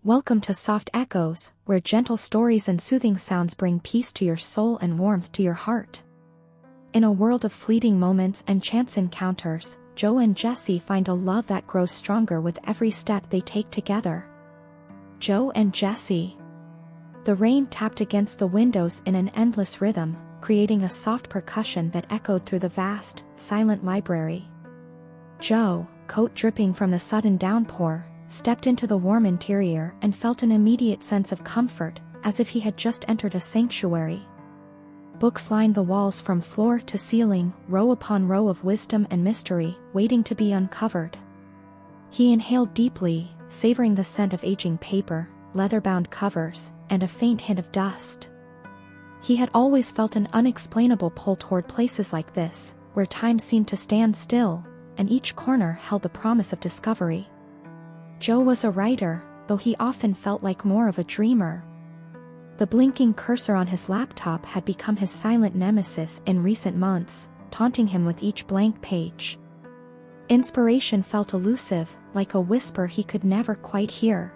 Welcome to Soft Echoes, where gentle stories and soothing sounds bring peace to your soul and warmth to your heart. In a world of fleeting moments and chance encounters, Joe and Jessy find a love that grows stronger with every step they take together. Joe and Jessy. The rain tapped against the windows in an endless rhythm, creating a soft percussion that echoed through the vast, silent library. Joe, coat dripping from the sudden downpour, stepped into the warm interior and felt an immediate sense of comfort, as if he had just entered a sanctuary. Books lined the walls from floor to ceiling, row upon row of wisdom and mystery, waiting to be uncovered. He inhaled deeply, savoring the scent of aging paper, leather-bound covers, and a faint hint of dust. He had always felt an unexplainable pull toward places like this, where time seemed to stand still, and each corner held the promise of discovery. Joe was a writer, though he often felt like more of a dreamer. The blinking cursor on his laptop had become his silent nemesis in recent months, taunting him with each blank page. Inspiration felt elusive, like a whisper he could never quite hear.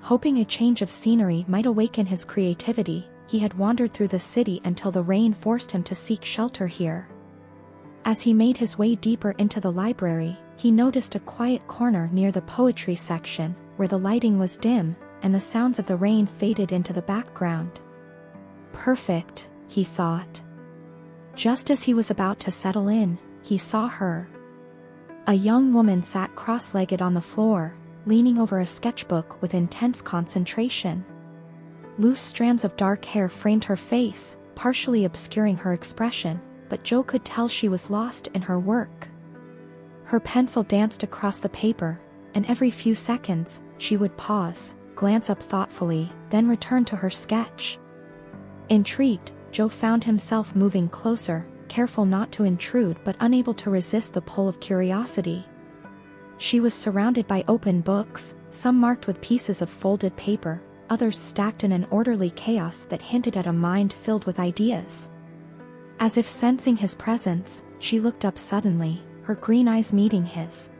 Hoping a change of scenery might awaken his creativity, he had wandered through the city until the rain forced him to seek shelter here. As he made his way deeper into the library, he noticed a quiet corner near the poetry section, where the lighting was dim, and the sounds of the rain faded into the background. Perfect, he thought. Just as he was about to settle in, he saw her. A young woman sat cross-legged on the floor, leaning over a sketchbook with intense concentration. Loose strands of dark hair framed her face, partially obscuring her expression, but Joe could tell she was lost in her work. Her pencil danced across the paper, and every few seconds, she would pause, glance up thoughtfully, then return to her sketch. Intrigued, Joe found himself moving closer, careful not to intrude but unable to resist the pull of curiosity. She was surrounded by open books, some marked with pieces of folded paper, others stacked in an orderly chaos that hinted at a mind filled with ideas. As if sensing his presence, she looked up suddenly, her green eyes meeting his.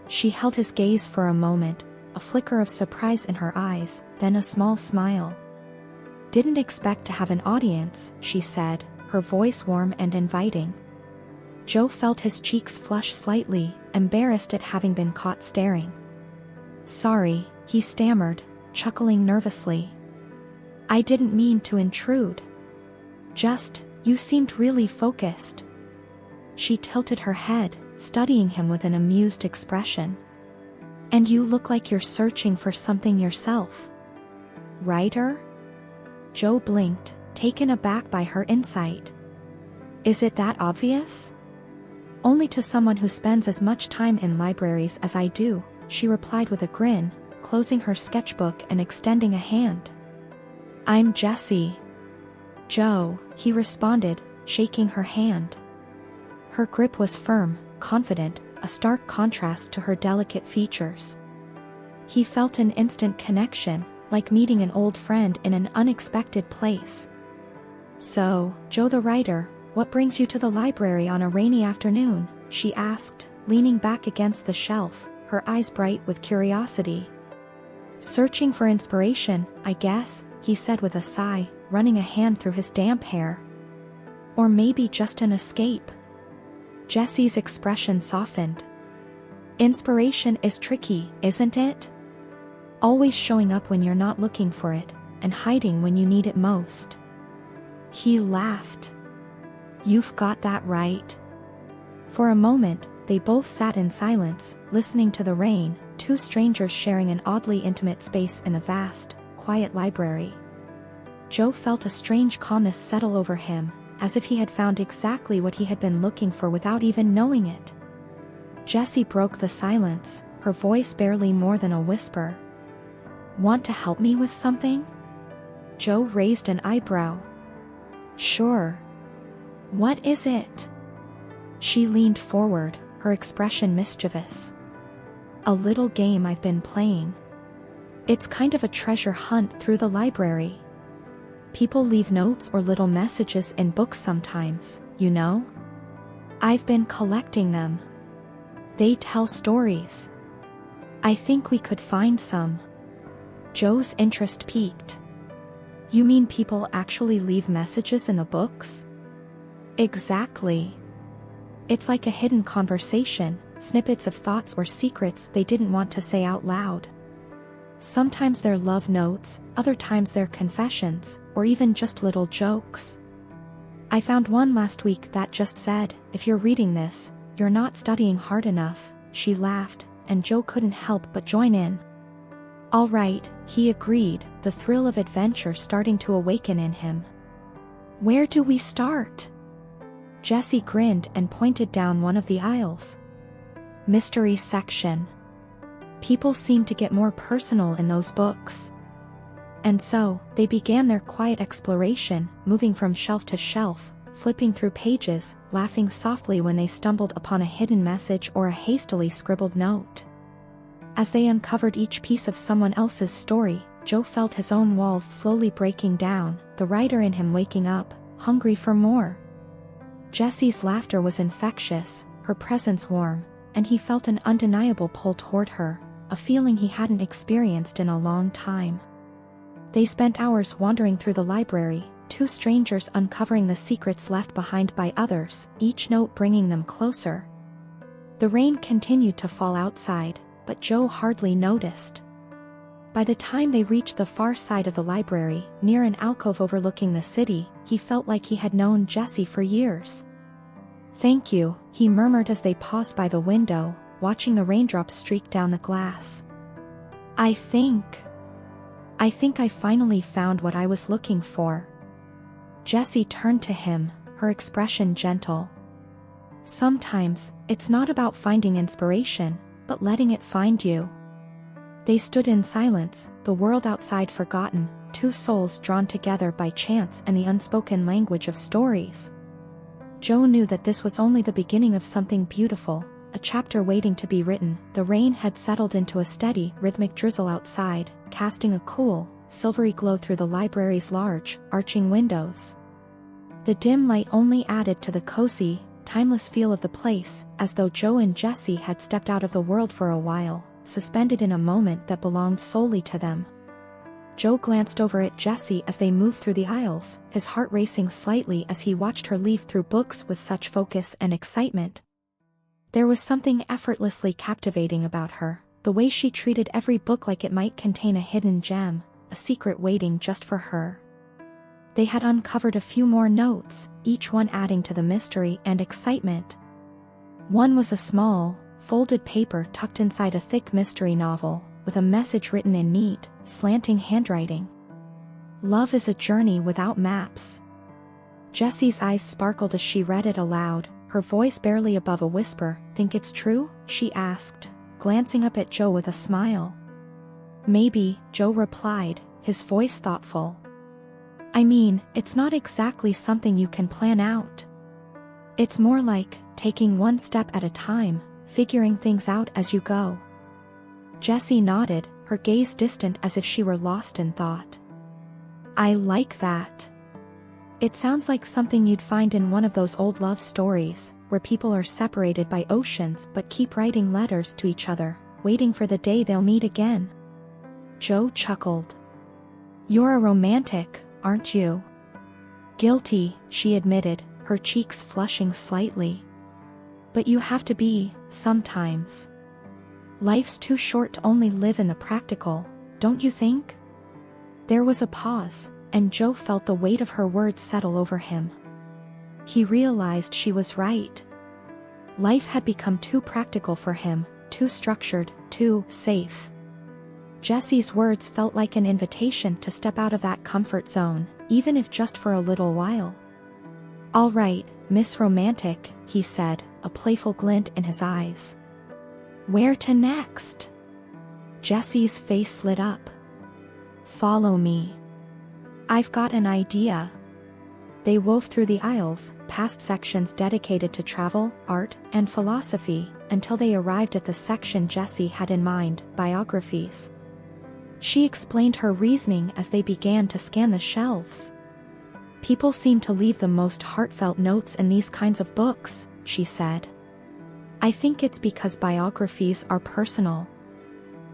She held his gaze for a moment, a flicker of surprise in her eyes, then a small smile. "Didn't expect to have an audience," she said, her voice warm and inviting. Joe felt his cheeks flush slightly, embarrassed at having been caught staring. "Sorry," he stammered, chuckling nervously. "I didn't mean to intrude. You seemed really focused." She tilted her head, studying him with an amused expression. "And you look like you're searching for something yourself." "Writer?" Joe blinked, taken aback by her insight. "Is it that obvious?" "Only to someone who spends as much time in libraries as I do," she replied with a grin, closing her sketchbook and extending a hand. "I'm Jessy." "Joe," he responded, shaking her hand. Her grip was firm, confident, a stark contrast to her delicate features. He felt an instant connection, like meeting an old friend in an unexpected place. "So, Joe the writer, what brings you to the library on a rainy afternoon?" she asked, leaning back against the shelf, her eyes bright with curiosity. "Searching for inspiration, I guess," he said with a sigh, running a hand through his damp hair. "Or maybe just an escape." Jessy's expression softened. "Inspiration is tricky, isn't it? Always showing up when you're not looking for it, and hiding when you need it most." He laughed. "You've got that right." For a moment, they both sat in silence, listening to the rain, two strangers sharing an oddly intimate space in the vast, quiet library. Joe felt a strange calmness settle over him, as if he had found exactly what he had been looking for without even knowing it. Jessy broke the silence, her voice barely more than a whisper. "Want to help me with something?" Joe raised an eyebrow. "Sure. What is it?" She leaned forward, her expression mischievous. "A little game I've been playing. It's kind of a treasure hunt through the library. People leave notes or little messages in books sometimes, you know? I've been collecting them. They tell stories. I think we could find some." Joe's interest peaked. You mean people actually leave messages in the books? Exactly. It's like a hidden conversation, snippets of thoughts or secrets they didn't want to say out loud. Sometimes they're love notes, other times they're confessions, or even just little jokes. I found one last week that just said, "If you're reading this, you're not studying hard enough." She laughed, and Joe couldn't help but join in. All right, he agreed, the thrill of adventure starting to awaken in him. Where do we start? Jessy grinned and pointed down one of the aisles. Mystery section. People seem to get more personal in those books. And so, they began their quiet exploration, moving from shelf to shelf, flipping through pages, laughing softly when they stumbled upon a hidden message or a hastily scribbled note. As they uncovered each piece of someone else's story, Joe felt his own walls slowly breaking down, the writer in him waking up, hungry for more. Jessy's laughter was infectious, her presence warm, and he felt an undeniable pull toward her, a feeling he hadn't experienced in a long time. They spent hours wandering through the library, two strangers uncovering the secrets left behind by others, each note bringing them closer. The rain continued to fall outside, but Joe hardly noticed. By the time they reached the far side of the library, near an alcove overlooking the city, he felt like he had known Jessy for years. "Thank you," he murmured as they paused by the window, watching the raindrops streak down the glass. I think I finally found what I was looking for." Jessy turned to him, her expression gentle. "Sometimes, it's not about finding inspiration, but letting it find you." They stood in silence, the world outside forgotten, two souls drawn together by chance and the unspoken language of stories. Joe knew that this was only the beginning of something beautiful, a chapter waiting to be written. The rain had settled into a steady, rhythmic drizzle outside, casting a cool, silvery glow through the library's large, arching windows. The dim light only added to the cozy, timeless feel of the place, as though Joe and Jessy had stepped out of the world for a while, suspended in a moment that belonged solely to them. Joe glanced over at Jessy as they moved through the aisles, his heart racing slightly as he watched her leaf through books with such focus and excitement. There was something effortlessly captivating about her, the way she treated every book like it might contain a hidden gem, a secret waiting just for her. They had uncovered a few more notes, each one adding to the mystery and excitement. One was a small, folded paper tucked inside a thick mystery novel, with a message written in neat, slanting handwriting. "Love is a journey without maps." Jessy's eyes sparkled as she read it aloud, her voice barely above a whisper. "Think it's true?" she asked, glancing up at Joe with a smile. "Maybe," Joe replied, his voice thoughtful. "I mean, it's not exactly something you can plan out. It's more like taking one step at a time, figuring things out as you go." Jessy nodded, her gaze distant as if she were lost in thought. "I like that. It sounds like something you'd find in one of those old love stories, where people are separated by oceans but keep writing letters to each other, waiting for the day they'll meet again." Joe chuckled. "You're a romantic, aren't you?" "Guilty," she admitted, her cheeks flushing slightly. "But you have to be, sometimes. Life's too short to only live in the practical, don't you think?" There was a pause, and Joe felt the weight of her words settle over him. He realized she was right. Life had become too practical for him, too structured, too safe. Jessy's words felt like an invitation to step out of that comfort zone, even if just for a little while. "All right, Miss Romantic," he said, a playful glint in his eyes. "Where to next?" Jessy's face lit up. "Follow me. I've got an idea." They wove through the aisles, past sections dedicated to travel, art, and philosophy, until they arrived at the section Jessy had in mind, biographies. She explained her reasoning as they began to scan the shelves. "People seem to leave the most heartfelt notes in these kinds of books," she said. "I think it's because biographies are personal.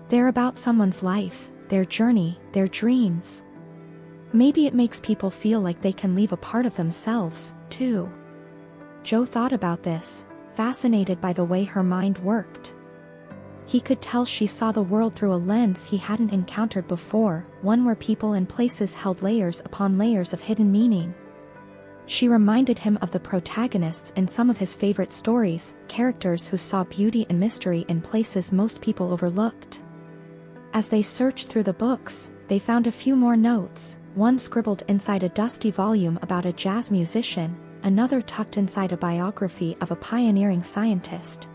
They're about someone's life, their journey, their dreams. Maybe it makes people feel like they can leave a part of themselves, too. Joe thought about this, fascinated by the way her mind worked. He could tell she saw the world through a lens he hadn't encountered before, one where people and places held layers upon layers of hidden meaning. She reminded him of the protagonists in some of his favorite stories, characters who saw beauty and mystery in places most people overlooked. As they searched through the books, they found a few more notes, one scribbled inside a dusty volume about a jazz musician, another tucked inside a biography of a pioneering scientist.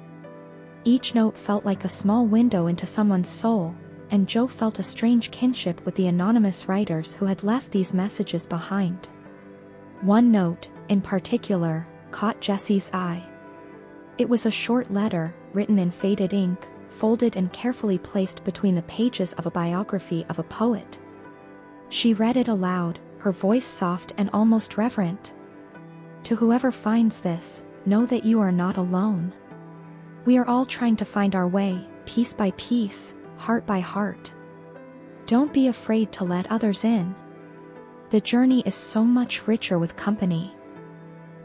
Each note felt like a small window into someone's soul, and Joe felt a strange kinship with the anonymous writers who had left these messages behind. One note, in particular, caught Jessy's eye. It was a short letter, written in faded ink, folded and carefully placed between the pages of a biography of a poet. She read it aloud, her voice soft and almost reverent. "To whoever finds this, know that you are not alone. We are all trying to find our way, piece by piece, heart by heart. Don't be afraid to let others in. The journey is so much richer with company."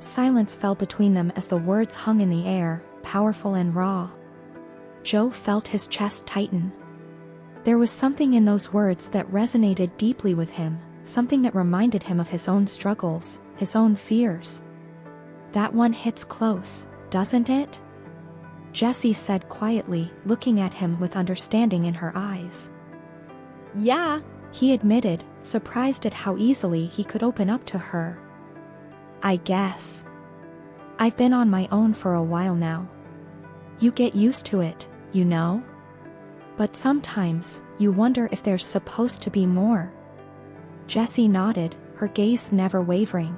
Silence fell between them as the words hung in the air, powerful and raw. Joe felt his chest tighten. There was something in those words that resonated deeply with him, something that reminded him of his own struggles, his own fears. "That one hits close, doesn't it?" Jessy said quietly, looking at him with understanding in her eyes. "Yeah," he admitted, surprised at how easily he could open up to her. "I guess. I've been on my own for a while now. You get used to it, you know? But sometimes, you wonder if there's supposed to be more." Jessy nodded, her gaze never wavering.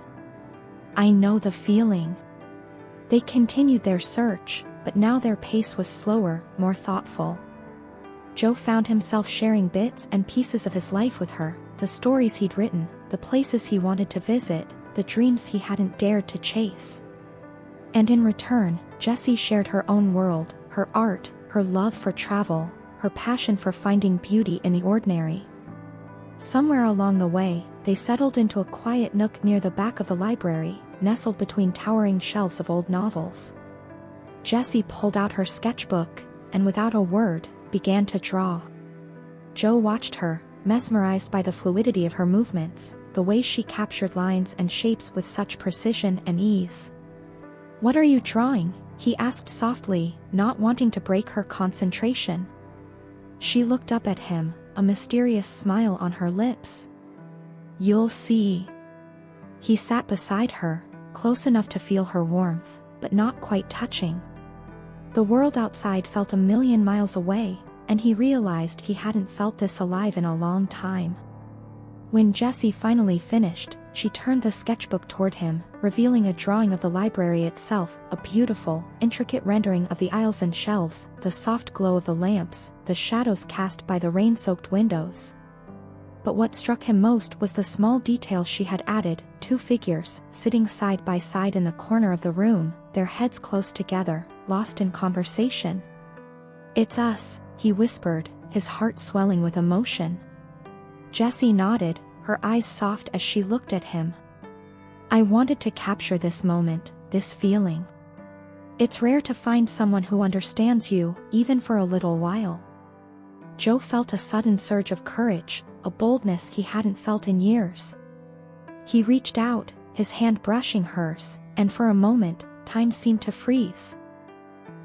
"I know the feeling." They continued their search, but now their pace was slower, more thoughtful. Joe found himself sharing bits and pieces of his life with her, the stories he'd written, the places he wanted to visit, the dreams he hadn't dared to chase. And in return, Jessy shared her own world, her art, her love for travel, her passion for finding beauty in the ordinary. Somewhere along the way, they settled into a quiet nook near the back of the library, nestled between towering shelves of old novels. Jessy pulled out her sketchbook, and without a word, began to draw. Joe watched her, mesmerized by the fluidity of her movements, the way she captured lines and shapes with such precision and ease. "What are you drawing?" he asked softly, not wanting to break her concentration. She looked up at him, a mysterious smile on her lips. "You'll see." He sat beside her, close enough to feel her warmth, but not quite touching. The world outside felt a million miles away, and he realized he hadn't felt this alive in a long time. When Jessy finally finished, she turned the sketchbook toward him, revealing a drawing of the library itself, a beautiful, intricate rendering of the aisles and shelves, the soft glow of the lamps, the shadows cast by the rain-soaked windows. But what struck him most was the small detail she had added, two figures, sitting side by side in the corner of the room, their heads close together, lost in conversation. "It's us," he whispered, his heart swelling with emotion. Jessy nodded, her eyes soft as she looked at him. "I wanted to capture this moment, this feeling. It's rare to find someone who understands you, even for a little while." Joe felt a sudden surge of courage, a boldness he hadn't felt in years. He reached out, his hand brushing hers, and for a moment, time seemed to freeze.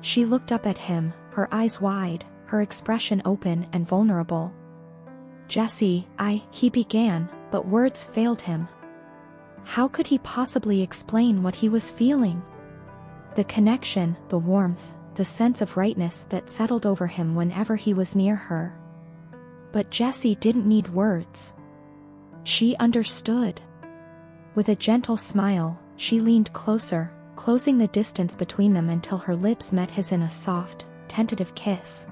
She looked up at him, her eyes wide, her expression open and vulnerable. "Jessy, he began, but words failed him. How could he possibly explain what he was feeling? The connection, the warmth, the sense of rightness that settled over him whenever he was near her. But Jessy didn't need words. She understood. With a gentle smile, she leaned closer, closing the distance between them until her lips met his in a soft, tentative kiss.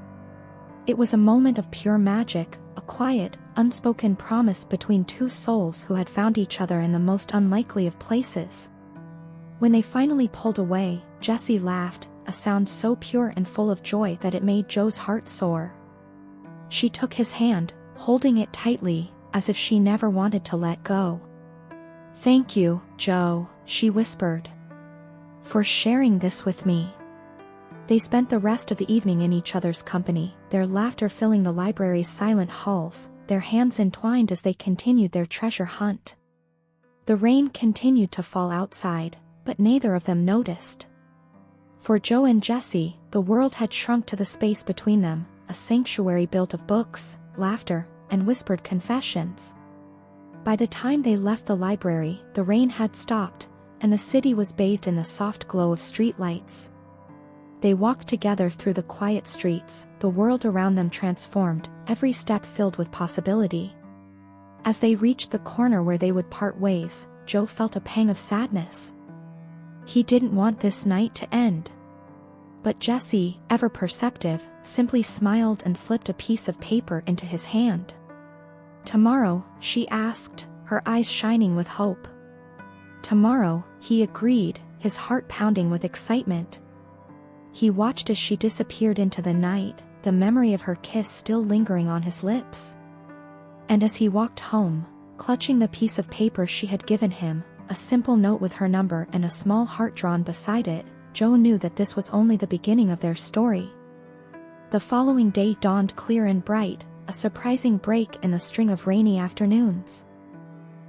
It was a moment of pure magic, a quiet, unspoken promise between two souls who had found each other in the most unlikely of places. When they finally pulled away, Jessy laughed, a sound so pure and full of joy that it made Joe's heart soar. She took his hand, holding it tightly, as if she never wanted to let go. "Thank you, Joe," she whispered, "for sharing this with me." They spent the rest of the evening in each other's company, their laughter filling the library's silent halls, their hands entwined as they continued their treasure hunt. The rain continued to fall outside, but neither of them noticed. For Joe and Jessy, the world had shrunk to the space between them, a sanctuary built of books, laughter, and whispered confessions. By the time they left the library, the rain had stopped, and the city was bathed in the soft glow of streetlights. They walked together through the quiet streets, the world around them transformed, every step filled with possibility. As they reached the corner where they would part ways, Joe felt a pang of sadness. He didn't want this night to end. But Jessy, ever perceptive, simply smiled and slipped a piece of paper into his hand. "Tomorrow?" she asked, her eyes shining with hope. "Tomorrow," he agreed, his heart pounding with excitement. He watched as she disappeared into the night, the memory of her kiss still lingering on his lips. And as he walked home, clutching the piece of paper she had given him, a simple note with her number and a small heart drawn beside it, Joe knew that this was only the beginning of their story. The following day dawned clear and bright, a surprising break in the string of rainy afternoons.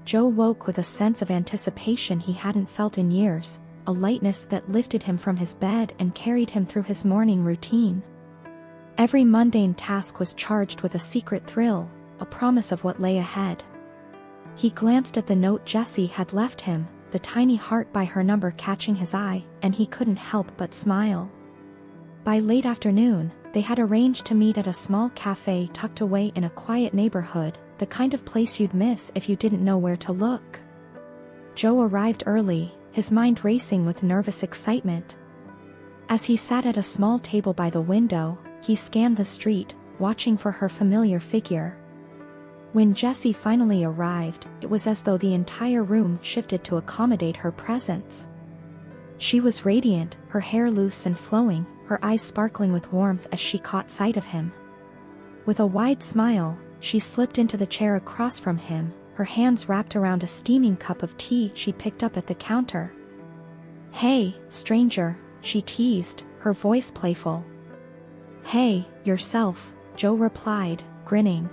Joe woke with a sense of anticipation he hadn't felt in years, a lightness that lifted him from his bed and carried him through his morning routine. Every mundane task was charged with a secret thrill, a promise of what lay ahead. He glanced at the note Jessy had left him, the tiny heart by her number catching his eye, and he couldn't help but smile. By late afternoon, they had arranged to meet at a small cafe tucked away in a quiet neighborhood, the kind of place you'd miss if you didn't know where to look. Joe arrived early, his mind racing with nervous excitement. As he sat at a small table by the window, he scanned the street, watching for her familiar figure. When Jessy finally arrived, it was as though the entire room shifted to accommodate her presence. She was radiant, her hair loose and flowing, her eyes sparkling with warmth as she caught sight of him. With a wide smile, she slipped into the chair across from him, her hands wrapped around a steaming cup of tea she picked up at the counter. "Hey, stranger," she teased, her voice playful. "Hey, yourself," Joe replied, grinning.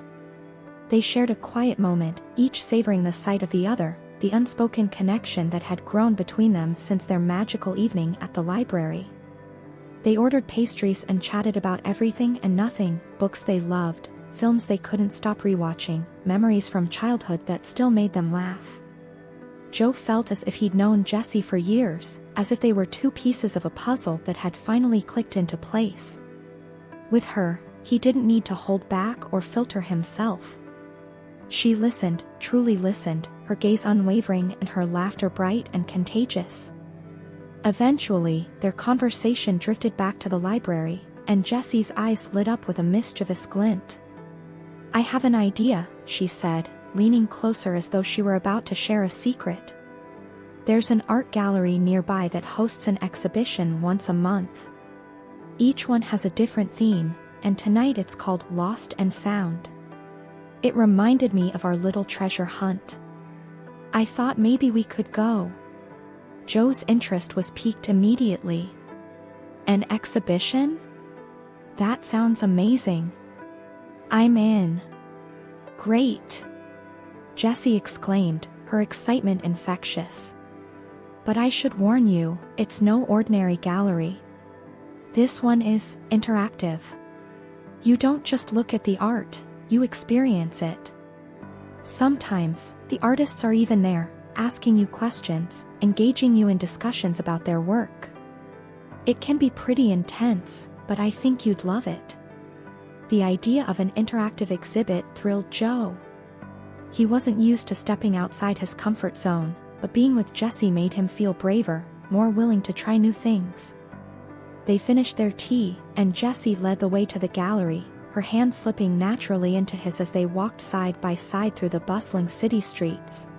They shared a quiet moment, each savoring the sight of the other, the unspoken connection that had grown between them since their magical evening at the library. They ordered pastries and chatted about everything and nothing, books they loved, films they couldn't stop rewatching, memories from childhood that still made them laugh. Joe felt as if he'd known Jessy for years, as if they were two pieces of a puzzle that had finally clicked into place. With her, he didn't need to hold back or filter himself. She listened, truly listened, her gaze unwavering and her laughter bright and contagious. Eventually, their conversation drifted back to the library, and Jessy's eyes lit up with a mischievous glint. "I have an idea," she said, leaning closer as though she were about to share a secret. "There's an art gallery nearby that hosts an exhibition once a month. Each one has a different theme, and tonight it's called Lost and Found. It reminded me of our little treasure hunt. I thought maybe we could go." Joe's interest was piqued immediately. "An exhibition? That sounds amazing. I'm in." "Great!" Jessy exclaimed, her excitement infectious. "But I should warn you, it's no ordinary gallery. This one is interactive. You don't just look at the art, you experience it. Sometimes, the artists are even there, asking you questions, engaging you in discussions about their work. It can be pretty intense, but I think you'd love it." The idea of an interactive exhibit thrilled Joe. He wasn't used to stepping outside his comfort zone, but being with Jessy made him feel braver, more willing to try new things. They finished their tea, and Jessy led the way to the gallery, her hand slipping naturally into his as they walked side by side through the bustling city streets.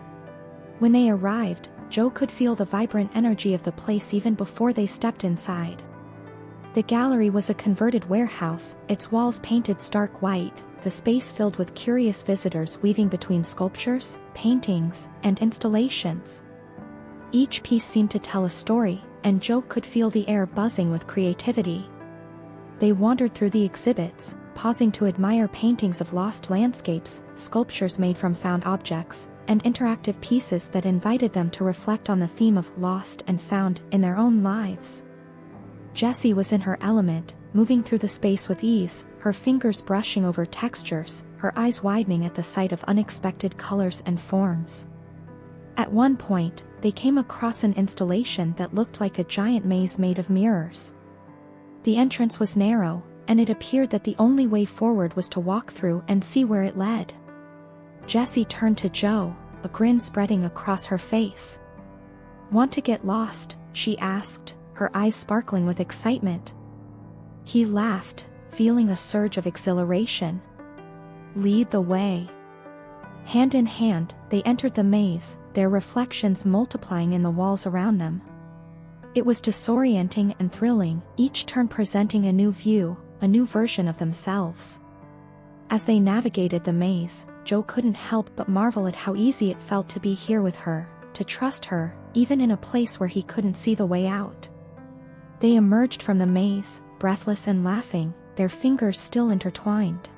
When they arrived, Joe could feel the vibrant energy of the place even before they stepped inside. The gallery was a converted warehouse, its walls painted stark white, the space filled with curious visitors weaving between sculptures, paintings, and installations. Each piece seemed to tell a story, and Joe could feel the air buzzing with creativity. They wandered through the exhibits, pausing to admire paintings of lost landscapes, sculptures made from found objects, and interactive pieces that invited them to reflect on the theme of lost and found in their own lives. Jessy was in her element, moving through the space with ease, her fingers brushing over textures, her eyes widening at the sight of unexpected colors and forms. At one point, they came across an installation that looked like a giant maze made of mirrors. The entrance was narrow, and it appeared that the only way forward was to walk through and see where it led. Jessy turned to Joe, a grin spreading across her face. "Want to get lost?" she asked, her eyes sparkling with excitement. He laughed, feeling a surge of exhilaration. "Lead the way." Hand in hand, they entered the maze, their reflections multiplying in the walls around them. It was disorienting and thrilling, each turn presenting a new view, a new version of themselves. As they navigated the maze, Joe couldn't help but marvel at how easy it felt to be here with her, to trust her, even in a place where he couldn't see the way out. They emerged from the maze, breathless and laughing, their fingers still intertwined.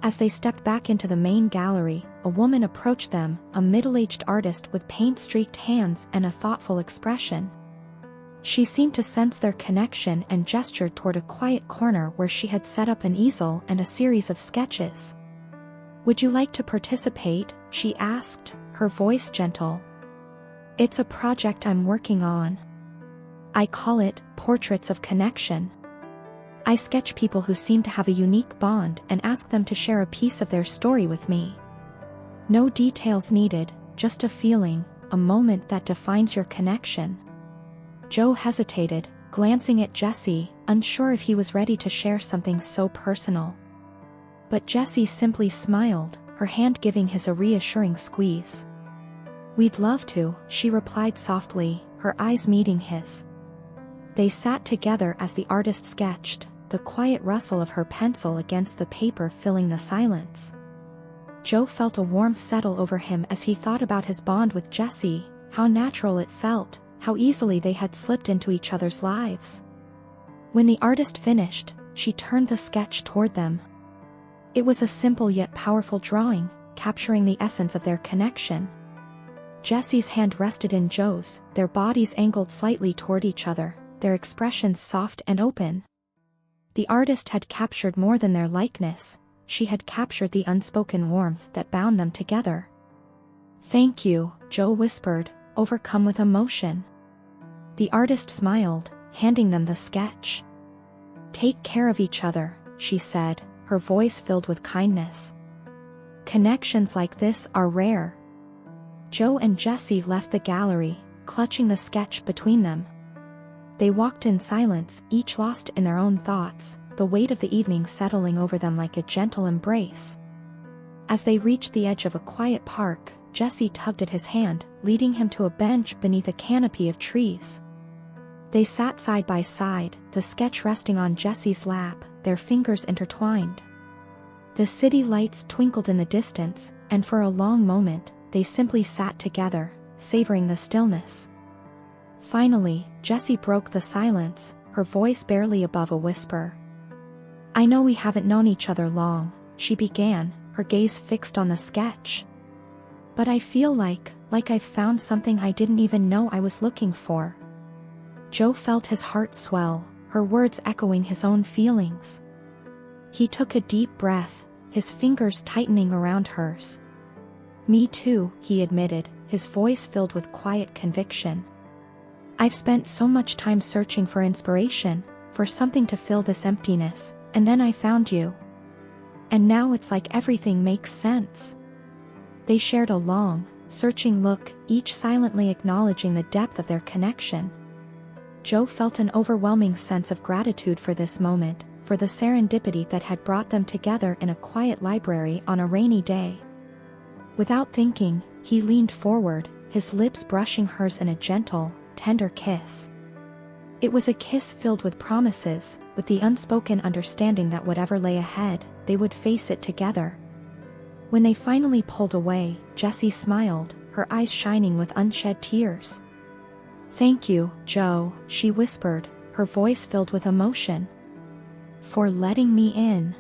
As they stepped back into the main gallery, a woman approached them, a middle-aged artist with paint-streaked hands and a thoughtful expression. She seemed to sense their connection and gestured toward a quiet corner where she had set up an easel and a series of sketches. "Would you like to participate?" she asked, her voice gentle. "It's a project I'm working on. I call it Portraits of Connection. I sketch people who seem to have a unique bond and ask them to share a piece of their story with me. No details needed, just a feeling, a moment that defines your connection." Joe hesitated, glancing at Jessy, unsure if he was ready to share something so personal. But Jessy simply smiled, her hand giving his a reassuring squeeze. "We'd love to," she replied softly, her eyes meeting his. They sat together as the artist sketched, the quiet rustle of her pencil against the paper filling the silence. Joe felt a warmth settle over him as he thought about his bond with Jessy, how natural it felt, how easily they had slipped into each other's lives. When the artist finished, she turned the sketch toward them. It was a simple yet powerful drawing, capturing the essence of their connection. Jessy's hand rested in Joe's, their bodies angled slightly toward each other, their expressions soft and open. The artist had captured more than their likeness, she had captured the unspoken warmth that bound them together. "Thank you," Joe whispered, overcome with emotion. The artist smiled, handing them the sketch. "Take care of each other," she said, her voice filled with kindness. "Connections like this are rare." Joe and Jessy left the gallery, clutching the sketch between them. They walked in silence, each lost in their own thoughts, the weight of the evening settling over them like a gentle embrace. As they reached the edge of a quiet park, Jessy tugged at his hand, leading him to a bench beneath a canopy of trees. They sat side by side, the sketch resting on Jessy's lap, their fingers intertwined. The city lights twinkled in the distance, and for a long moment, they simply sat together, savoring the stillness. Finally, Jessy broke the silence, her voice barely above a whisper. "I know we haven't known each other long," she began, her gaze fixed on the sketch. "But I feel like I've found something I didn't even know I was looking for." Joe felt his heart swell, her words echoing his own feelings. He took a deep breath, his fingers tightening around hers. "Me too," he admitted, his voice filled with quiet conviction. "I've spent so much time searching for inspiration, for something to fill this emptiness, and then I found you. And now it's like everything makes sense." They shared a long, searching look, each silently acknowledging the depth of their connection. Joe felt an overwhelming sense of gratitude for this moment, for the serendipity that had brought them together in a quiet library on a rainy day. Without thinking, he leaned forward, his lips brushing hers in a gentle, tender kiss. It was a kiss filled with promises, with the unspoken understanding that whatever lay ahead, they would face it together. When they finally pulled away, Jessy smiled, her eyes shining with unshed tears. "Thank you, Joe," she whispered, her voice filled with emotion. "For letting me in."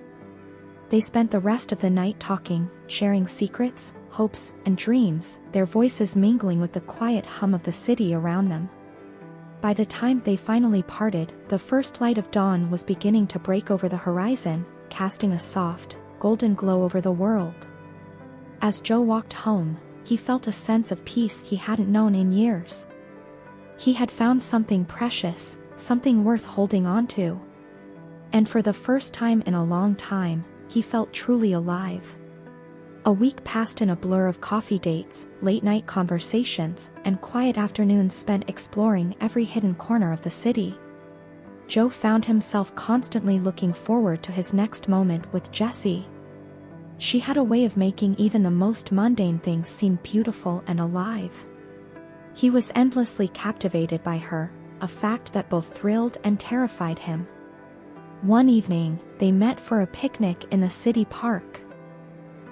They spent the rest of the night talking, sharing secrets, hopes, and dreams, their voices mingling with the quiet hum of the city around them. By the time they finally parted, the first light of dawn was beginning to break over the horizon, casting a soft, golden glow over the world. As Joe walked home, he felt a sense of peace he hadn't known in years. He had found something precious, something worth holding on to. And for the first time in a long time, he felt truly alive. A week passed in a blur of coffee dates, late-night conversations, and quiet afternoons spent exploring every hidden corner of the city. Joe found himself constantly looking forward to his next moment with Jessy. She had a way of making even the most mundane things seem beautiful and alive. He was endlessly captivated by her, a fact that both thrilled and terrified him. One evening, they met for a picnic in the city park.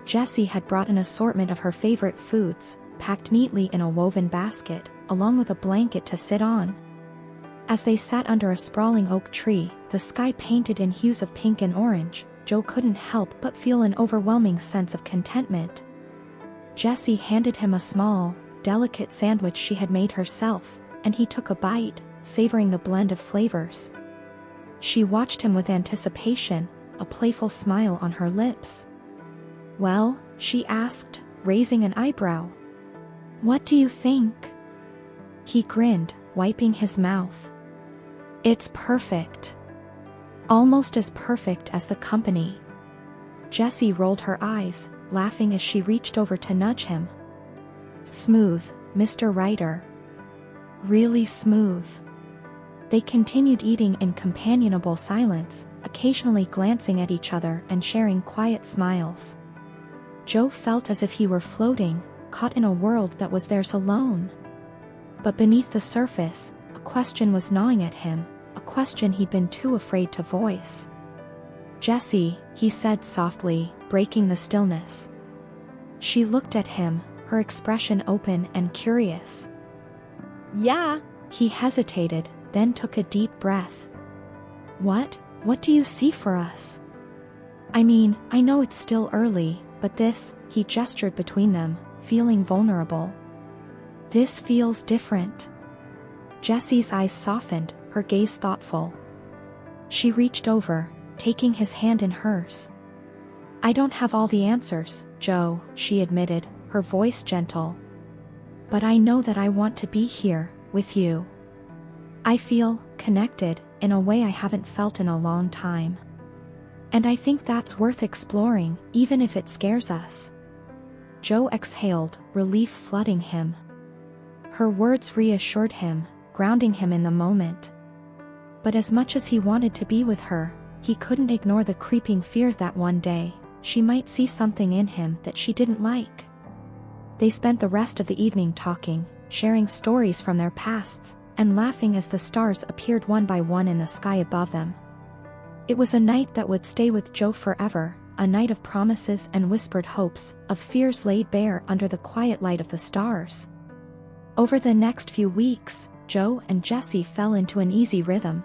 Jessy had brought an assortment of her favorite foods, packed neatly in a woven basket, along with a blanket to sit on. As they sat under a sprawling oak tree, the sky painted in hues of pink and orange, Joe couldn't help but feel an overwhelming sense of contentment. Jessy handed him a small, delicate sandwich she had made herself, and he took a bite, savoring the blend of flavors. She watched him with anticipation, a playful smile on her lips. "Well?" she asked, raising an eyebrow. "What do you think?" He grinned, wiping his mouth. "It's perfect. Almost as perfect as the company." Jessy rolled her eyes, laughing as she reached over to nudge him. "Smooth, Mr. Writer. Really smooth." They continued eating in companionable silence, occasionally glancing at each other and sharing quiet smiles. Joe felt as if he were floating, caught in a world that was theirs alone. But beneath the surface, a question was gnawing at him, a question he'd been too afraid to voice. "Jessy," he said softly, breaking the stillness. She looked at him, her expression open and curious. Yeah. He hesitated, then took a deep breath. What do you see for us? I mean, I know it's still early, but this," he gestured between them, feeling vulnerable. "This feels different." Jessy's eyes softened, her gaze thoughtful. She reached over, taking his hand in hers. "I don't have all the answers, Joe," she admitted, her voice gentle. "But I know that I want to be here, with you. I feel connected, in a way I haven't felt in a long time. And I think that's worth exploring, even if it scares us." Joe exhaled, relief flooding him. Her words reassured him, grounding him in the moment. But as much as he wanted to be with her, he couldn't ignore the creeping fear that one day, she might see something in him that she didn't like. They spent the rest of the evening talking, sharing stories from their pasts, and laughing as the stars appeared one by one in the sky above them. It was a night that would stay with Joe forever, a night of promises and whispered hopes, of fears laid bare under the quiet light of the stars. Over the next few weeks, Joe and Jessy fell into an easy rhythm.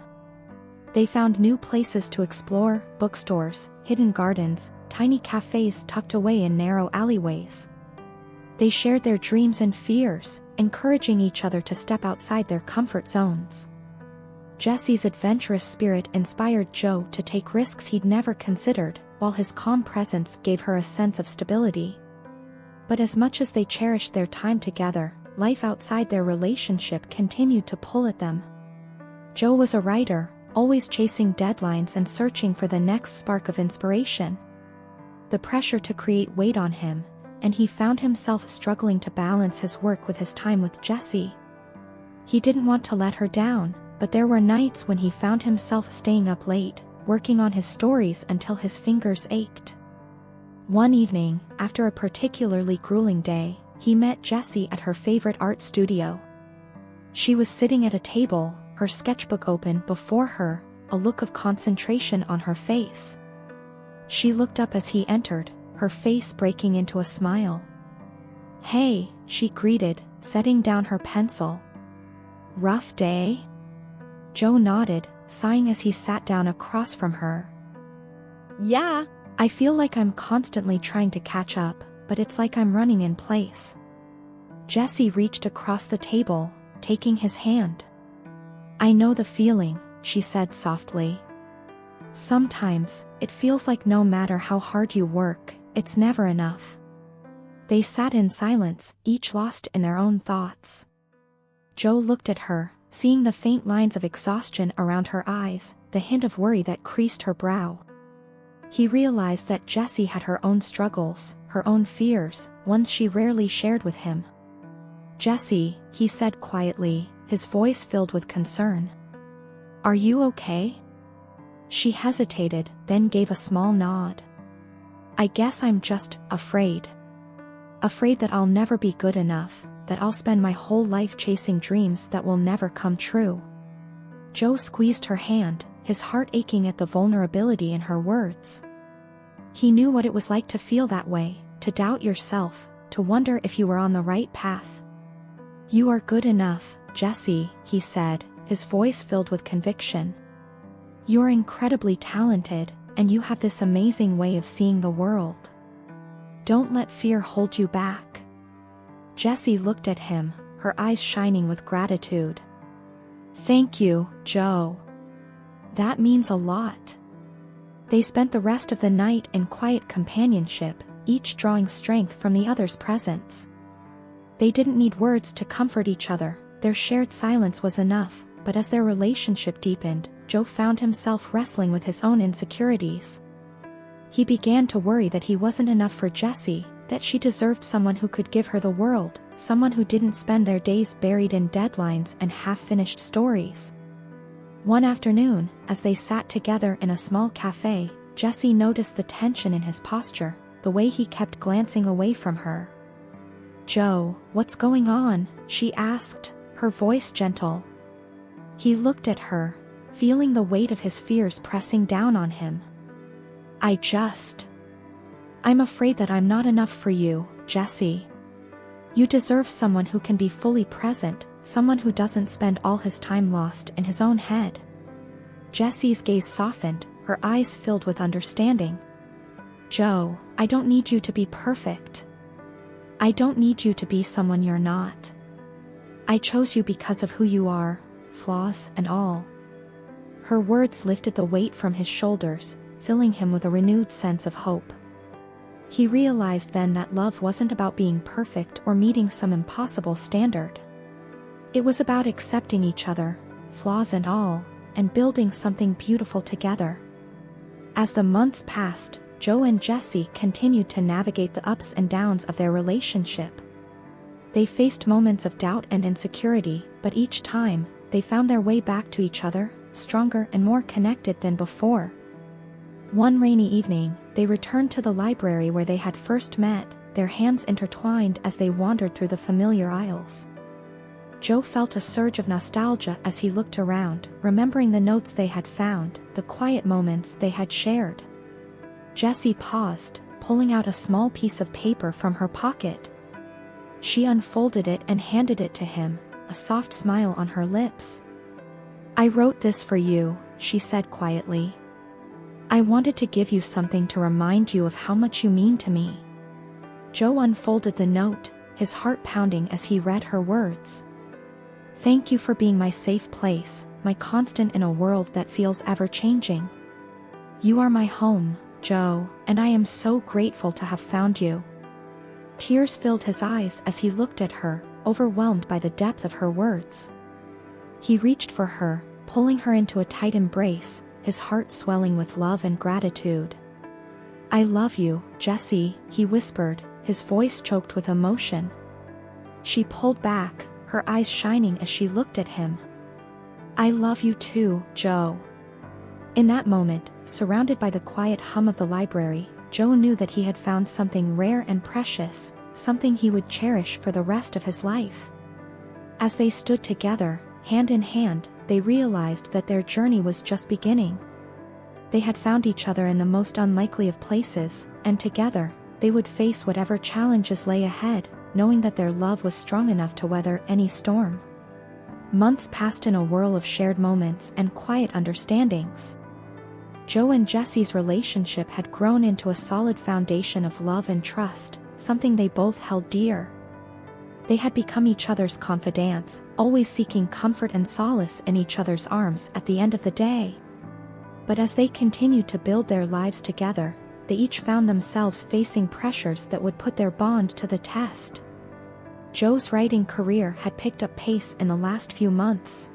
They found new places to explore, bookstores, hidden gardens, tiny cafes tucked away in narrow alleyways. They shared their dreams and fears, encouraging each other to step outside their comfort zones. Jessy's adventurous spirit inspired Joe to take risks he'd never considered, while his calm presence gave her a sense of stability. But as much as they cherished their time together, life outside their relationship continued to pull at them. Joe was a writer, always chasing deadlines and searching for the next spark of inspiration. The pressure to create weighed on him, and he found himself struggling to balance his work with his time with Jessy. He didn't want to let her down, but there were nights when he found himself staying up late, working on his stories until his fingers ached. One evening, after a particularly grueling day, he met Jessy at her favorite art studio. She was sitting at a table, her sketchbook open before her, a look of concentration on her face. She looked up as he entered, her face breaking into a smile. "Hey," she greeted, setting down her pencil. "Rough day?" Joe nodded, sighing as he sat down across from her. Yeah. "I feel like I'm constantly trying to catch up, but it's like I'm running in place." Jessy reached across the table, taking his hand. "I know the feeling," she said softly. "Sometimes, it feels like no matter how hard you work, it's never enough." They sat in silence, each lost in their own thoughts. Joe looked at her, seeing the faint lines of exhaustion around her eyes, the hint of worry that creased her brow. He realized that Jessy had her own struggles, her own fears, ones she rarely shared with him. "Jessy," he said quietly, his voice filled with concern. "Are you okay?" She hesitated, then gave a small nod. "I guess I'm just afraid. Afraid that I'll never be good enough, that I'll spend my whole life chasing dreams that will never come true." Joe squeezed her hand, his heart aching at the vulnerability in her words. He knew what it was like to feel that way, to doubt yourself, to wonder if you were on the right path. "You are good enough, Jessy," he said, his voice filled with conviction. "You're incredibly talented, and you have this amazing way of seeing the world. Don't let fear hold you back." Jessy looked at him, her eyes shining with gratitude. "Thank you, Joe. That means a lot." They spent the rest of the night in quiet companionship, each drawing strength from the other's presence. They didn't need words to comfort each other, their shared silence was enough, but as their relationship deepened, Joe found himself wrestling with his own insecurities. He began to worry that he wasn't enough for Jessy, that she deserved someone who could give her the world, someone who didn't spend their days buried in deadlines and half-finished stories. One afternoon, as they sat together in a small cafe, Jessy noticed the tension in his posture, the way he kept glancing away from her. "Joe, what's going on?" she asked, her voice gentle. He looked at her, feeling the weight of his fears pressing down on him. I'm afraid that I'm not enough for you, Jessy. You deserve someone who can be fully present, someone who doesn't spend all his time lost in his own head." Jessy's gaze softened, her eyes filled with understanding. "Joe, I don't need you to be perfect. I don't need you to be someone you're not. I chose you because of who you are, flaws and all." Her words lifted the weight from his shoulders, filling him with a renewed sense of hope. He realized then that love wasn't about being perfect or meeting some impossible standard. It was about accepting each other, flaws and all, and building something beautiful together. As the months passed, Joe and Jessy continued to navigate the ups and downs of their relationship. They faced moments of doubt and insecurity, but each time, they found their way back to each other, stronger and more connected than before. One rainy evening, they returned to the library where they had first met, their hands intertwined as they wandered through the familiar aisles. Joe felt a surge of nostalgia as he looked around, remembering the notes they had found, the quiet moments they had shared. Jessy paused, pulling out a small piece of paper from her pocket. She unfolded it and handed it to him, a soft smile on her lips. "I wrote this for you," she said quietly. "I wanted to give you something to remind you of how much you mean to me." Joe unfolded the note, his heart pounding as he read her words. "Thank you for being my safe place, my constant in a world that feels ever-changing. You are my home, Joe, and I am so grateful to have found you." Tears filled his eyes as he looked at her, overwhelmed by the depth of her words. He reached for her, pulling her into a tight embrace, his heart swelling with love and gratitude. "I love you, Jessy," he whispered, his voice choked with emotion. She pulled back, her eyes shining as she looked at him. "I love you too, Joe." In that moment, surrounded by the quiet hum of the library, Joe knew that he had found something rare and precious, something he would cherish for the rest of his life. As they stood together, hand in hand, they realized that their journey was just beginning. They had found each other in the most unlikely of places, and together, they would face whatever challenges lay ahead, knowing that their love was strong enough to weather any storm. Months passed in a whirl of shared moments and quiet understandings. Joe and Jessy's relationship had grown into a solid foundation of love and trust, something they both held dear. They had become each other's confidants, always seeking comfort and solace in each other's arms at the end of the day. But as they continued to build their lives together, they each found themselves facing pressures that would put their bond to the test. Joe's writing career had picked up pace in the last few months.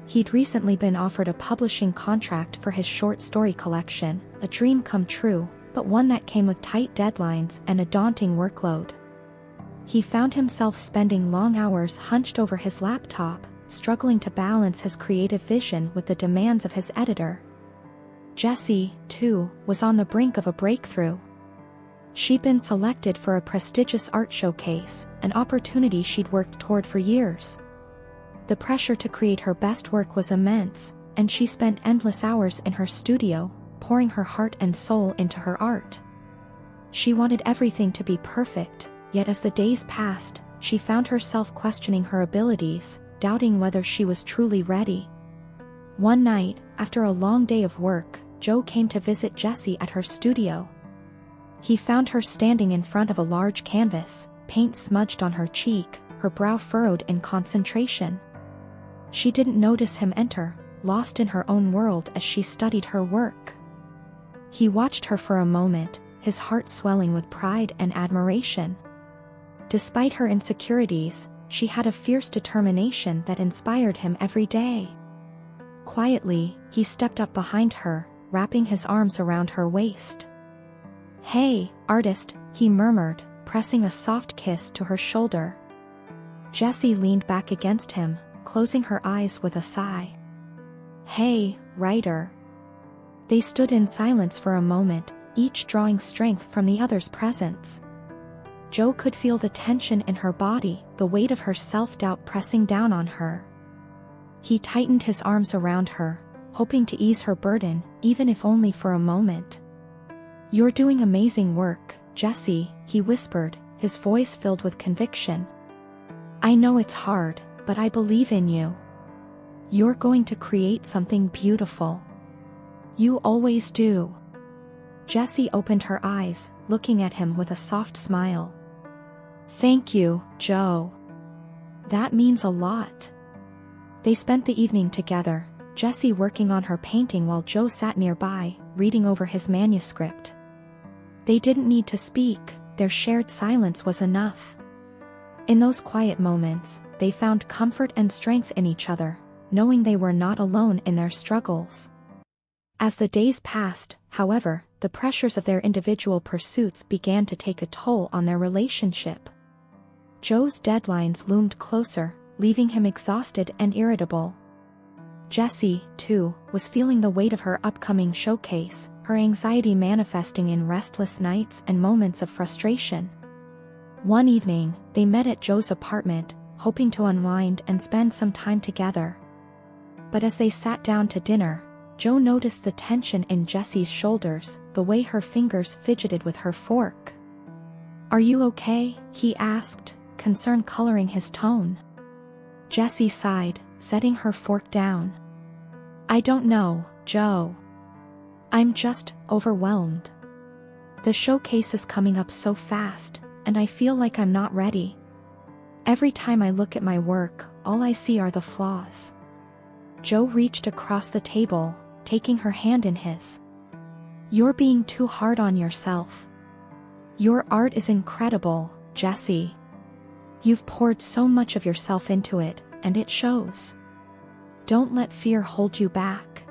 He'd recently been offered a publishing contract for his short story collection, a dream come true, but one that came with tight deadlines and a daunting workload. He found himself spending long hours hunched over his laptop, struggling to balance his creative vision with the demands of his editor. Jessy, too, was on the brink of a breakthrough. She'd been selected for a prestigious art showcase, an opportunity she'd worked toward for years. The pressure to create her best work was immense, and she spent endless hours in her studio, pouring her heart and soul into her art. She wanted everything to be perfect, yet as the days passed, she found herself questioning her abilities, doubting whether she was truly ready. One night, after a long day of work, Joe came to visit Jessy at her studio. He found her standing in front of a large canvas, paint smudged on her cheek, her brow furrowed in concentration. She didn't notice him enter, lost in her own world as she studied her work. He watched her for a moment, his heart swelling with pride and admiration. Despite her insecurities, she had a fierce determination that inspired him every day. Quietly, he stepped up behind her, wrapping his arms around her waist. "Hey, artist," he murmured, pressing a soft kiss to her shoulder. Jessy leaned back against him, closing her eyes with a sigh. "Hey, writer." They stood in silence for a moment, each drawing strength from the other's presence. Joe could feel the tension in her body, the weight of her self-doubt pressing down on her. He tightened his arms around her, hoping to ease her burden, even if only for a moment. "You're doing amazing work, Jessy," he whispered, his voice filled with conviction. "I know it's hard, but I believe in you. You're going to create something beautiful. You always do." Jessy opened her eyes, looking at him with a soft smile. "Thank you, Joe. That means a lot." They spent the evening together, Jessy working on her painting while Joe sat nearby, reading over his manuscript. They didn't need to speak, their shared silence was enough. In those quiet moments, they found comfort and strength in each other, knowing they were not alone in their struggles. As the days passed, however, the pressures of their individual pursuits began to take a toll on their relationship. Joe's deadlines loomed closer, leaving him exhausted and irritable. Jessy, too, was feeling the weight of her upcoming showcase, her anxiety manifesting in restless nights and moments of frustration. One evening, they met at Joe's apartment, hoping to unwind and spend some time together. But as they sat down to dinner, Joe noticed the tension in Jessy's shoulders, the way her fingers fidgeted with her fork. "Are you okay?" he asked, concern coloring his tone. Jessy sighed, setting her fork down. "I don't know, Joe. I'm just overwhelmed. The showcase is coming up so fast, and I feel like I'm not ready. Every time I look at my work, all I see are the flaws." Joe reached across the table, taking her hand in his. "You're being too hard on yourself. Your art is incredible, Jessy. You've poured so much of yourself into it, and it shows. Don't let fear hold you back."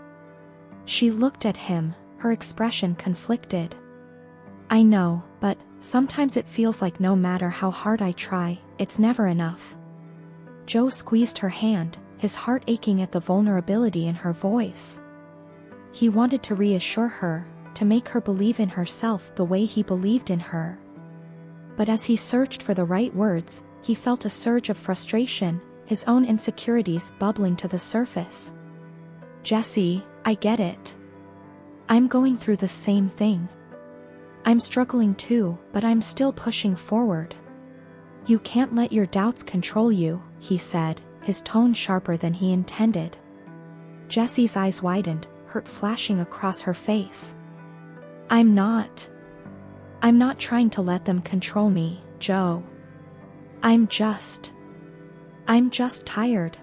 She looked at him, her expression conflicted. "I know, but sometimes it feels like no matter how hard I try, it's never enough." Joe squeezed her hand, his heart aching at the vulnerability in her voice. He wanted to reassure her, to make her believe in herself the way he believed in her. But as he searched for the right words, he felt a surge of frustration, his own insecurities bubbling to the surface. "Jessy, I get it. I'm going through the same thing. I'm struggling too, but I'm still pushing forward." "You can't let your doubts control you," he said, his tone sharper than he intended. Jessy's eyes widened, hurt flashing across her face. I'm not trying to let them control me, Joe. I'm just tired."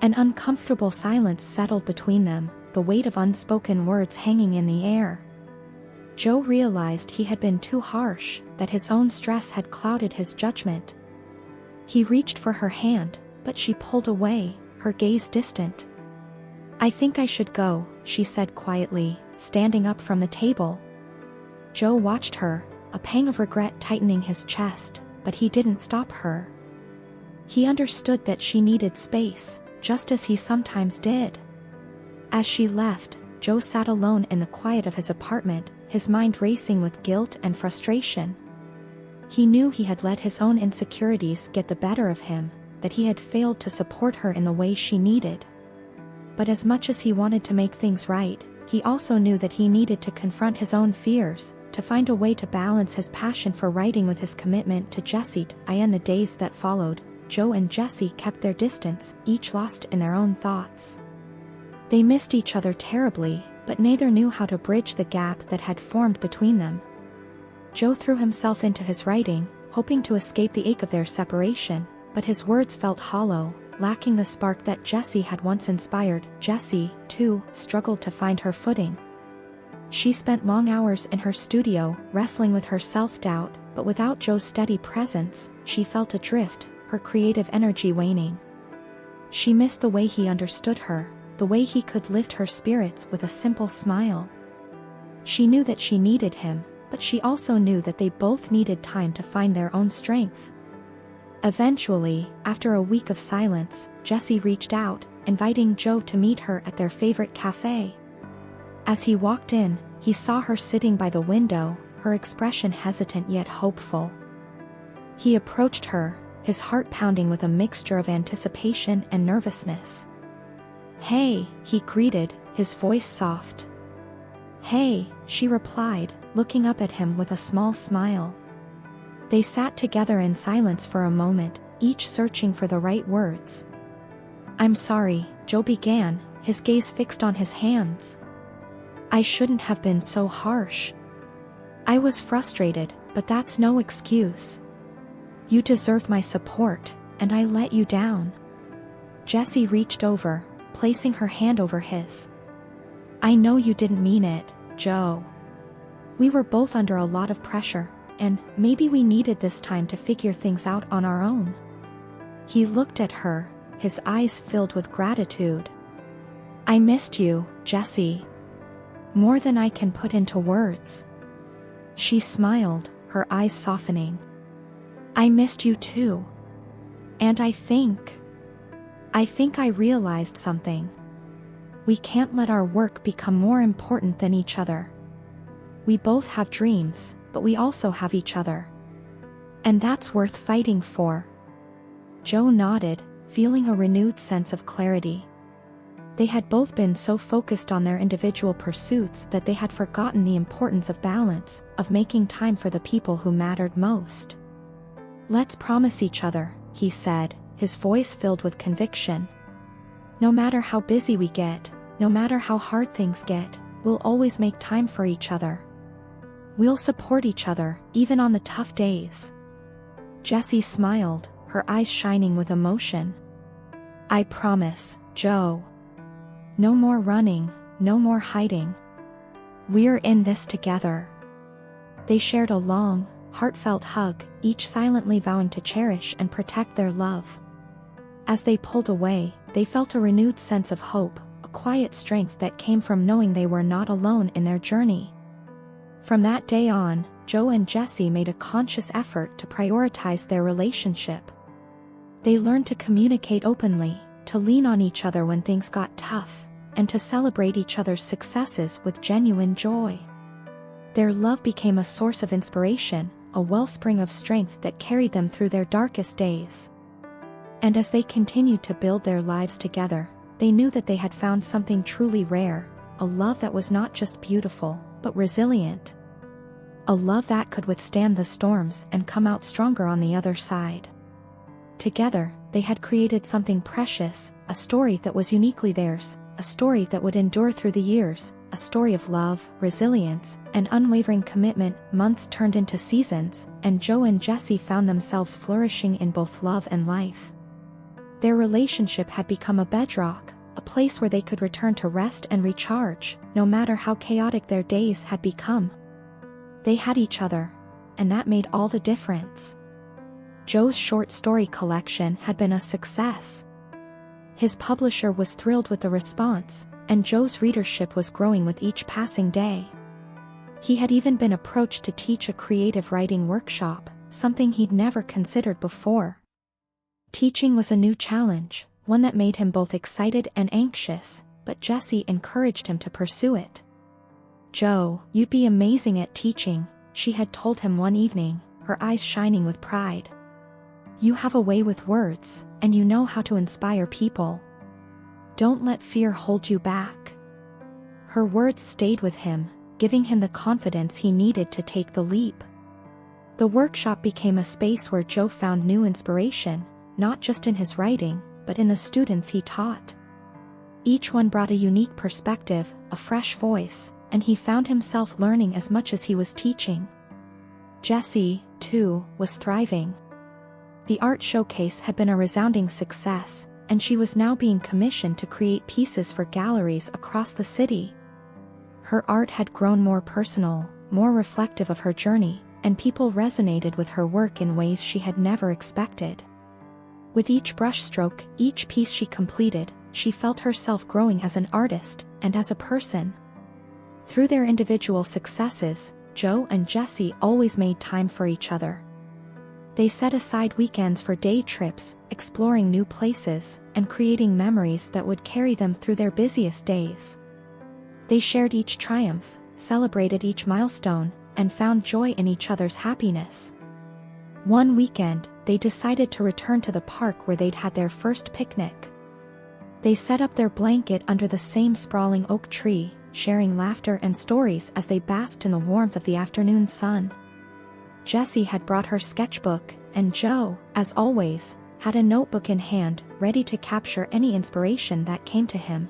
An uncomfortable silence settled between them, the weight of unspoken words hanging in the air. Joe realized he had been too harsh, that his own stress had clouded his judgment. He reached for her hand, but she pulled away, her gaze distant. "I think I should go," she said quietly, standing up from the table. Joe watched her, a pang of regret tightening his chest, but he didn't stop her. He understood that she needed space, just as he sometimes did. As she left, Joe sat alone in the quiet of his apartment, his mind racing with guilt and frustration. He knew he had let his own insecurities get the better of him, that he had failed to support her in the way she needed. But as much as he wanted to make things right, he also knew that he needed to confront his own fears, to find a way to balance his passion for writing with his commitment to Jessy. In the days that followed, Joe and Jessy kept their distance, each lost in their own thoughts. They missed each other terribly, but neither knew how to bridge the gap that had formed between them. Joe threw himself into his writing, hoping to escape the ache of their separation, but his words felt hollow, lacking the spark that Jessy had once inspired. Jessy, too, struggled to find her footing. She spent long hours in her studio, wrestling with her self-doubt, but without Joe's steady presence, she felt adrift, her creative energy waning. She missed the way he understood her, the way he could lift her spirits with a simple smile. She knew that she needed him, but she also knew that they both needed time to find their own strength. Eventually, after a week of silence, Jessy reached out, inviting Joe to meet her at their favorite cafe. As he walked in, he saw her sitting by the window, her expression hesitant yet hopeful. He approached her, his heart pounding with a mixture of anticipation and nervousness. "Hey," he greeted, his voice soft. "Hey," she replied, looking up at him with a small smile. They sat together in silence for a moment, each searching for the right words. "I'm sorry," Joe began, his gaze fixed on his hands. "I shouldn't have been so harsh. I was frustrated, but that's no excuse. You deserved my support, and I let you down." Jessy reached over, placing her hand over his. "I know you didn't mean it, Joe. We were both under a lot of pressure, and maybe we needed this time to figure things out on our own." He looked at her, his eyes filled with gratitude. "I missed you, Jessy. More than I can put into words." She smiled, her eyes softening. "I missed you too. And I think I realized something. We can't let our work become more important than each other. We both have dreams, but we also have each other. And that's worth fighting for." Joe nodded, feeling a renewed sense of clarity. They had both been so focused on their individual pursuits that they had forgotten the importance of balance, of making time for the people who mattered most. "Let's promise each other," he said, his voice filled with conviction. "No matter how busy we get, no matter how hard things get, we'll always make time for each other. We'll support each other, even on the tough days." Jessy smiled, her eyes shining with emotion. "I promise, Joe. No more running, no more hiding. We're in this together." They shared a long, heartfelt hug, each silently vowing to cherish and protect their love. As they pulled away, they felt a renewed sense of hope, a quiet strength that came from knowing they were not alone in their journey. From that day on, Joe and Jessy made a conscious effort to prioritize their relationship. They learned to communicate openly, to lean on each other when things got tough, and to celebrate each other's successes with genuine joy. Their love became a source of inspiration, a wellspring of strength that carried them through their darkest days. And as they continued to build their lives together, they knew that they had found something truly rare, a love that was not just beautiful, but resilient. A love that could withstand the storms and come out stronger on the other side. Together, they had created something precious, a story that was uniquely theirs, a story that would endure through the years, a story of love, resilience, and unwavering commitment. Months turned into seasons, and Joe and Jessy found themselves flourishing in both love and life. Their relationship had become a bedrock, a place where they could return to rest and recharge, no matter how chaotic their days had become. They had each other, and that made all the difference. Joe's short story collection had been a success. His publisher was thrilled with the response, and Joe's readership was growing with each passing day. He had even been approached to teach a creative writing workshop, something he'd never considered before. Teaching was a new challenge, one that made him both excited and anxious, but Jessy encouraged him to pursue it. "Joe, you'd be amazing at teaching," she had told him one evening, her eyes shining with pride. "You have a way with words, and you know how to inspire people. Don't let fear hold you back." Her words stayed with him, giving him the confidence he needed to take the leap. The workshop became a space where Joe found new inspiration, not just in his writing, but in the students he taught. Each one brought a unique perspective, a fresh voice, and he found himself learning as much as he was teaching. Jessy, too, was thriving. The art showcase had been a resounding success, and she was now being commissioned to create pieces for galleries across the city. Her art had grown more personal, more reflective of her journey, and people resonated with her work in ways she had never expected. With each brushstroke, each piece she completed, she felt herself growing as an artist, and as a person. Through their individual successes, Joe and Jessy always made time for each other. They set aside weekends for day trips, exploring new places, and creating memories that would carry them through their busiest days. They shared each triumph, celebrated each milestone, and found joy in each other's happiness. One weekend, they decided to return to the park where they'd had their first picnic. They set up their blanket under the same sprawling oak tree, sharing laughter and stories as they basked in the warmth of the afternoon sun. Jessy had brought her sketchbook, and Joe, as always, had a notebook in hand, ready to capture any inspiration that came to him.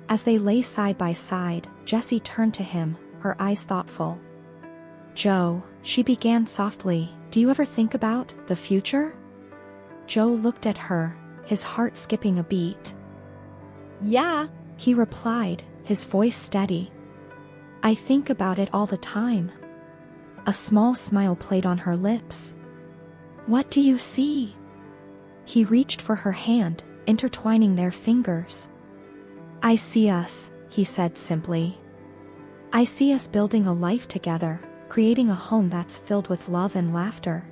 As they lay side by side, Jessy turned to him, her eyes thoughtful. "Joe," she began softly, "do you ever think about the future?" Joe looked at her, his heart skipping a beat. "Yeah," he replied, his voice steady. "I think about it all the time." A small smile played on her lips. "What do you see?" He reached for her hand, intertwining their fingers. "I see us," he said simply. "I see us building a life together, creating a home that's filled with love and laughter.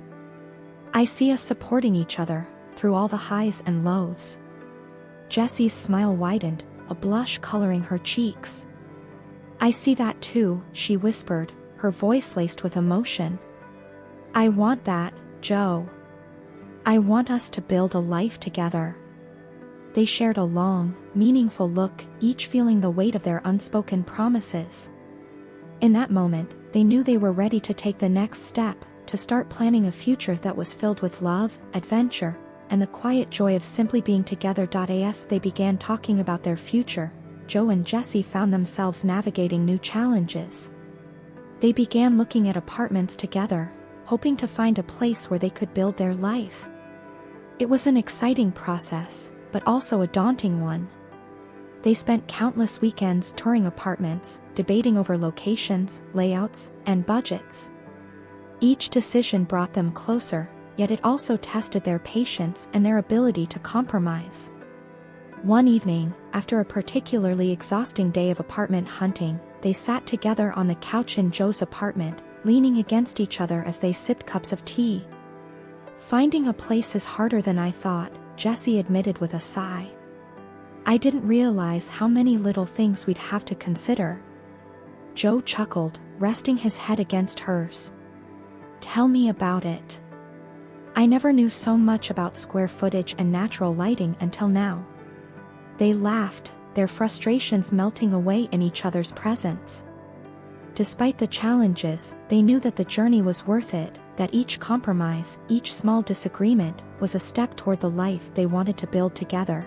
I see us supporting each other, through all the highs and lows." Jessy's smile widened, a blush coloring her cheeks. "I see that too," she whispered, her voice laced with emotion. "I want that, Joe. I want us to build a life together." They shared a long, meaningful look, each feeling the weight of their unspoken promises. In that moment, they knew they were ready to take the next step, to start planning a future that was filled with love, adventure, and the quiet joy of simply being together. As they began talking about their future, Joe and Jessy found themselves navigating new challenges. They began looking at apartments together, hoping to find a place where they could build their life. It was an exciting process, but also a daunting one. They spent countless weekends touring apartments, debating over locations, layouts, and budgets. Each decision brought them closer, yet it also tested their patience and their ability to compromise. One evening, after a particularly exhausting day of apartment hunting, they sat together on the couch in Joe's apartment, leaning against each other as they sipped cups of tea. "Finding a place is harder than I thought," Jessy admitted with a sigh. "I didn't realize how many little things we'd have to consider." Joe chuckled, resting his head against hers. "Tell me about it. I never knew so much about square footage and natural lighting until now. They laughed, their frustrations melting away in each other's presence. Despite the challenges, they knew that the journey was worth it, that each compromise, each small disagreement, was a step toward the life they wanted to build together.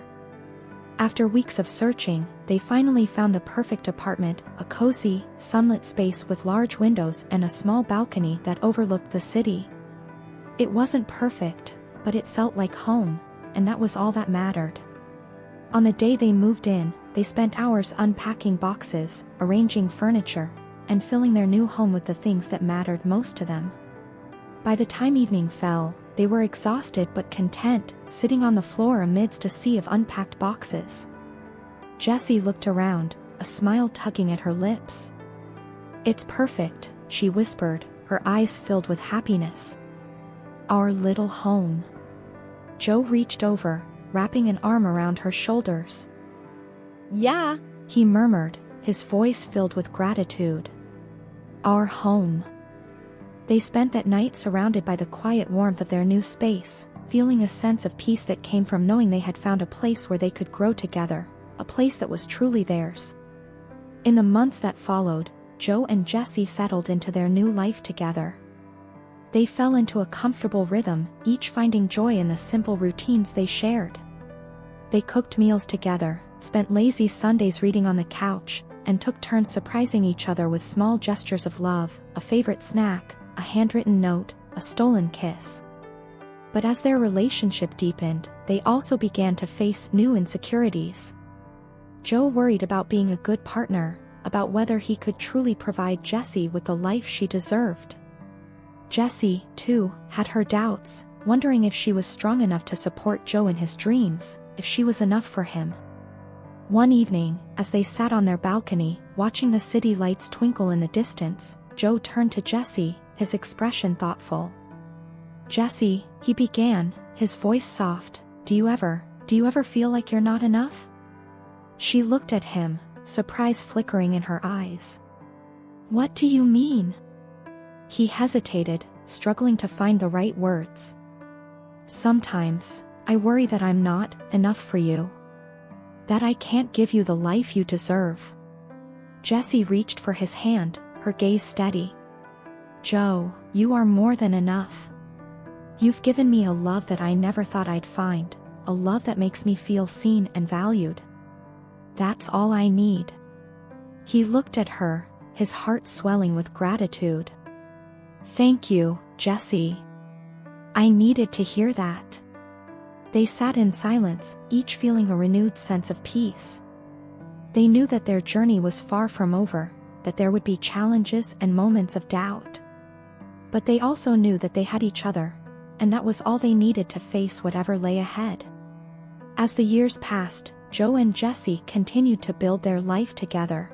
After weeks of searching, they finally found the perfect apartment, a cozy, sunlit space with large windows and a small balcony that overlooked the city. It wasn't perfect, but it felt like home, and that was all that mattered. On the day they moved in, they spent hours unpacking boxes, arranging furniture, and filling their new home with the things that mattered most to them. By the time evening fell, they were exhausted but content, sitting on the floor amidst a sea of unpacked boxes. Jessy looked around, a smile tugging at her lips. "It's perfect," she whispered, her eyes filled with happiness. "Our little home." Joe reached over, wrapping an arm around her shoulders. Yeah, He murmured, his voice filled with gratitude. "Our home." They spent that night surrounded by the quiet warmth of their new space, feeling a sense of peace that came from knowing they had found a place where they could grow together, a place that was truly theirs. In the months that followed, Joe and Jessy settled into their new life together. They fell into a comfortable rhythm, each finding joy in the simple routines they shared. They cooked meals together, spent lazy Sundays reading on the couch, and took turns surprising each other with small gestures of love, a favorite snack, a handwritten note, a stolen kiss. But as their relationship deepened, they also began to face new insecurities. Joe worried about being a good partner, about whether he could truly provide Jessy with the life she deserved. Jessy, too, had her doubts, wondering if she was strong enough to support Joe in his dreams, if she was enough for him. One evening, as they sat on their balcony, watching the city lights twinkle in the distance, Joe turned to Jessy, his expression thoughtful. "Jessy," he began, his voice soft, do you ever feel like you're not enough?" She looked at him, surprise flickering in her eyes. "What do you mean?" He hesitated, struggling to find the right words. "Sometimes, I worry that I'm not enough for you. That I can't give you the life you deserve." Jessy reached for his hand, her gaze steady. "Joe, you are more than enough. You've given me a love that I never thought I'd find, a love that makes me feel seen and valued. That's all I need." He looked at her, his heart swelling with gratitude. "Thank you, Jessy. I needed to hear that." They sat in silence, each feeling a renewed sense of peace. They knew that their journey was far from over, that there would be challenges and moments of doubt. But they also knew that they had each other, and that was all they needed to face whatever lay ahead. As the years passed, Joe and Jessy continued to build their life together.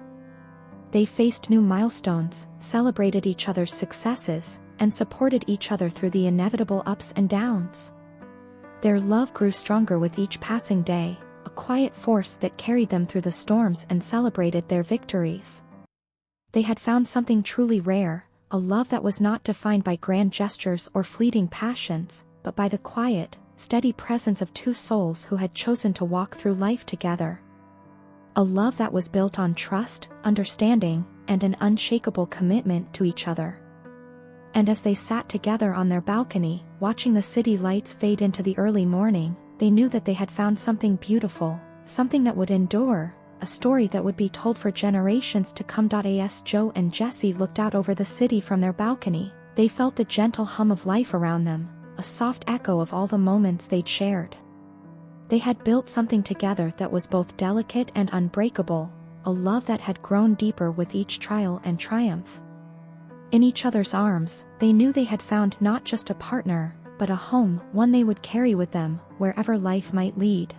They faced new milestones, celebrated each other's successes, and supported each other through the inevitable ups and downs. Their love grew stronger with each passing day, a quiet force that carried them through the storms and celebrated their victories. They had found something truly rare, a love that was not defined by grand gestures or fleeting passions, but by the quiet, steady presence of two souls who had chosen to walk through life together. A love that was built on trust, understanding, and an unshakable commitment to each other. And as they sat together on their balcony, watching the city lights fade into the early morning, they knew that they had found something beautiful, something that would endure, a story that would be told for generations to come. As Joe and Jessy looked out over the city from their balcony, they felt the gentle hum of life around them, a soft echo of all the moments they'd shared. They had built something together that was both delicate and unbreakable, a love that had grown deeper with each trial and triumph. In each other's arms, they knew they had found not just a partner, but a home, one they would carry with them, wherever life might lead.